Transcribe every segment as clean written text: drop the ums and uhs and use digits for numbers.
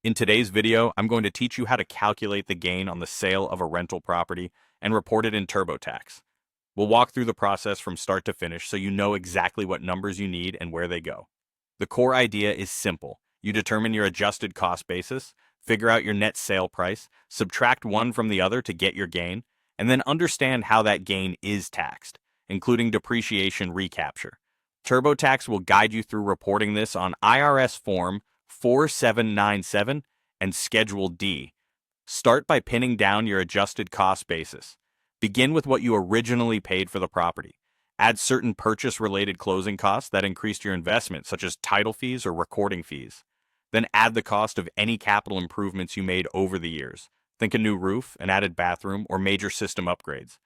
In today's video, I'm going to teach you how to calculate the gain on the sale of a rental property and report it in TurboTax. We'll walk through the process from start to finish so you know exactly what numbers you need and where they go. The core idea is simple. You determine your adjusted cost basis, figure out your net sale price, subtract one from the other to get your gain, and then understand how that gain is taxed, including depreciation recapture. TurboTax will guide you through reporting this on IRS Form 4797 and Schedule D. Start by pinning down your adjusted cost basis. Begin with what you originally paid for the property. Add certain purchase-related closing costs that increased your investment, such as title fees or recording fees. Then add the cost of any capital improvements you made over the years. Think a new roof, an added bathroom, or major system upgrades.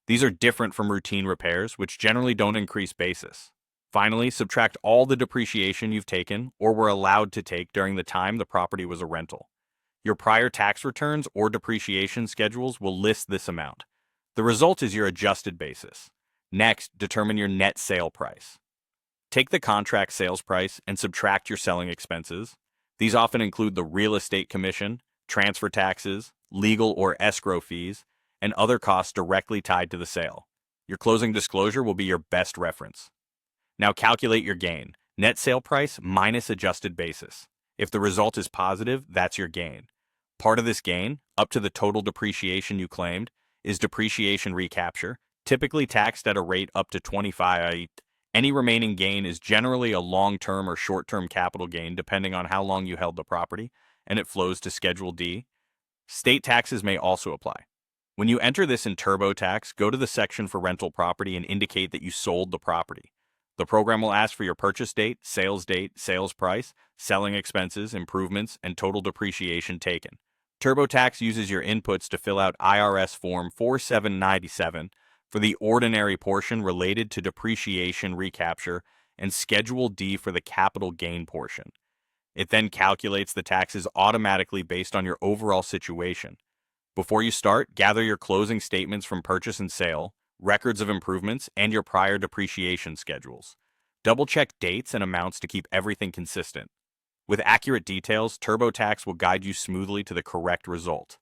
These are different from routine repairs, which generally don't increase basis. Finally, subtract all the depreciation you've taken or were allowed to take during the time the property was a rental. Your prior tax returns or depreciation schedules will list this amount. The result is your adjusted basis. Next, determine your net sale price. Take the contract sales price and subtract your selling expenses. These often include the real estate commission, transfer taxes, legal or escrow fees, and other costs directly tied to the sale. Your closing disclosure will be your best reference. Now calculate your gain. Net sale price minus adjusted basis. If the result is positive, that's your gain. Part of this gain, up to the total depreciation you claimed, is depreciation recapture, typically taxed at a rate up to 25%. Any remaining gain is generally a long-term or short-term capital gain depending on how long you held the property, and it flows to Schedule D. State taxes may also apply. When you enter this in TurboTax, go to the section for rental property and indicate that you sold the property. The program will ask for your purchase date, sales price, selling expenses, improvements, and total depreciation taken. TurboTax uses your inputs to fill out IRS Form 4797 for the ordinary portion related to depreciation recapture and Schedule D for the capital gain portion. It then calculates the taxes automatically based on your overall situation. Before you start, gather your closing statements from purchase and sale, records of improvements, and your prior depreciation schedules. Double-check dates and amounts to keep everything consistent. With accurate details, TurboTax will guide you smoothly to the correct result.